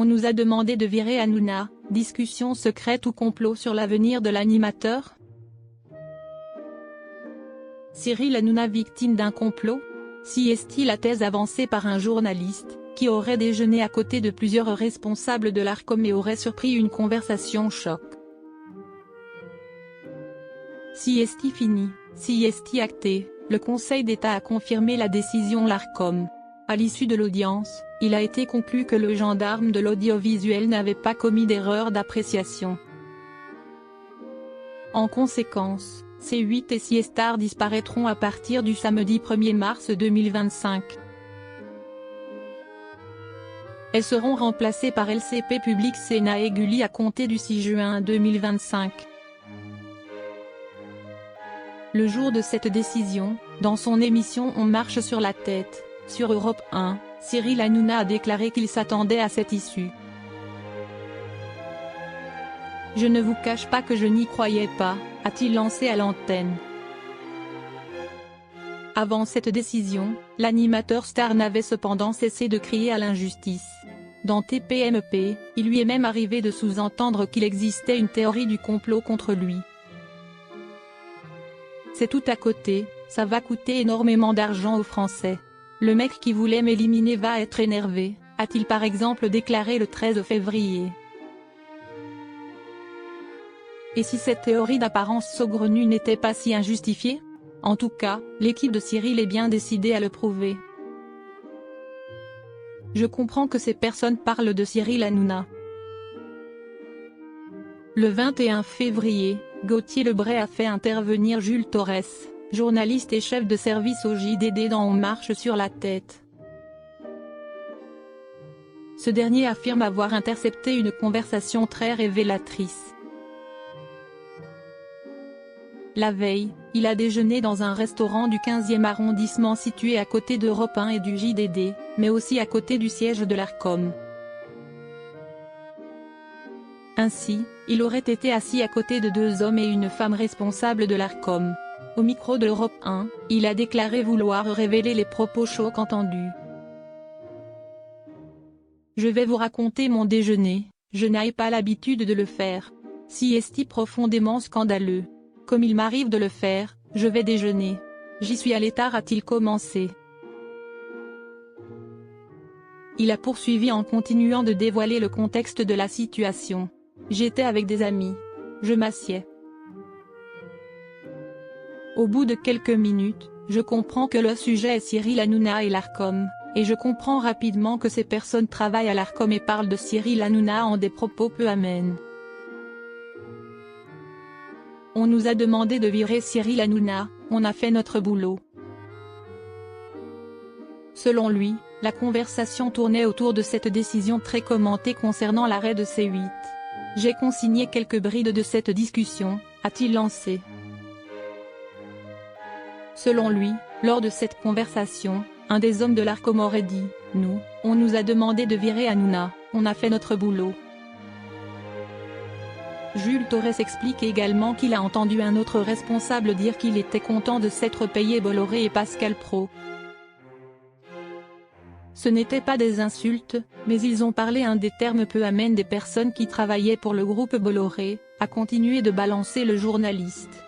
On nous a demandé de virer Hanouna, discussion secrète ou complot sur l'avenir de l'animateur? Cyril Hanouna victime d'un complot? Si est-il la thèse avancée par un journaliste, qui aurait déjeuné à côté de plusieurs responsables de l'Arcom et aurait surpris une conversation choc. Si est-il fini, si est-il acté, le Conseil d'État a confirmé la décision l'Arcom. À l'issue de l'audience, il a été conclu que le gendarme de l'audiovisuel n'avait pas commis d'erreur d'appréciation. En conséquence, C8 et Siestar disparaîtront à partir du samedi 1er mars 2025. Elles seront remplacées par LCP Public Sénat et Gulli à compter du 6 juin 2025. Le jour de cette décision, dans son émission On marche sur la tête, sur Europe 1, Cyril Hanouna a déclaré qu'il s'attendait à cette issue. « Je ne vous cache pas que je n'y croyais pas », a-t-il lancé à l'antenne. Avant cette décision, l'animateur star n'avait cependant cessé de crier à l'injustice. Dans TPMP, il lui est même arrivé de sous-entendre qu'il existait une théorie du complot contre lui. C'est tout à côté, ça va coûter énormément d'argent aux Français. Le mec qui voulait m'éliminer va être énervé, a-t-il par exemple déclaré le 13 février. Et si cette théorie d'apparence saugrenue n'était pas si injustifiée? En tout cas, l'équipe de Cyril est bien décidée à le prouver. Je comprends que ces personnes parlent de Cyril Hanouna. Le 21 février, Gauthier Lebray a fait intervenir Jules Torres, journaliste et chef de service au JDD dans On marche sur la tête. Ce dernier affirme avoir intercepté une conversation très révélatrice. La veille, il a déjeuné dans un restaurant du 15e arrondissement situé à côté d'Europe 1 et du JDD, mais aussi à côté du siège de l'Arcom. Ainsi, il aurait été assis à côté de deux hommes et une femme responsables de l'Arcom. Au micro de Europe 1, il a déclaré vouloir révéler les propos chocs entendus. « Je vais vous raconter mon déjeuner, je n'ai pas l'habitude de le faire. Si est profondément scandaleux. Comme il m'arrive de le faire, je vais déjeuner. J'y suis allé tard, a-t-il commencé. Il a poursuivi en continuant de dévoiler le contexte de la situation. J'étais avec des amis. Je m'assieds. Au bout de quelques minutes, je comprends que le sujet est Cyril Hanouna et l'Arcom, et je comprends rapidement que ces personnes travaillent à l'Arcom et parlent de Cyril Hanouna en des propos peu amènes. On nous a demandé de virer Cyril Hanouna, on a fait notre boulot. Selon lui, la conversation tournait autour de cette décision très commentée concernant l'arrêt de C8. J'ai consigné quelques brides de cette discussion, a-t-il lancé. Selon lui, lors de cette conversation, un des hommes de l'Arcom aurait dit « Nous, on nous a demandé de virer Hanouna, on a fait notre boulot ». Jules Torres explique également qu'il a entendu un autre responsable dire qu'il était content de s'être payé Bolloré et Pascal Praud. Ce n'étaient pas des insultes, mais ils ont parlé un des termes peu amènes des personnes qui travaillaient pour le groupe Bolloré, a continué de balancer le journaliste.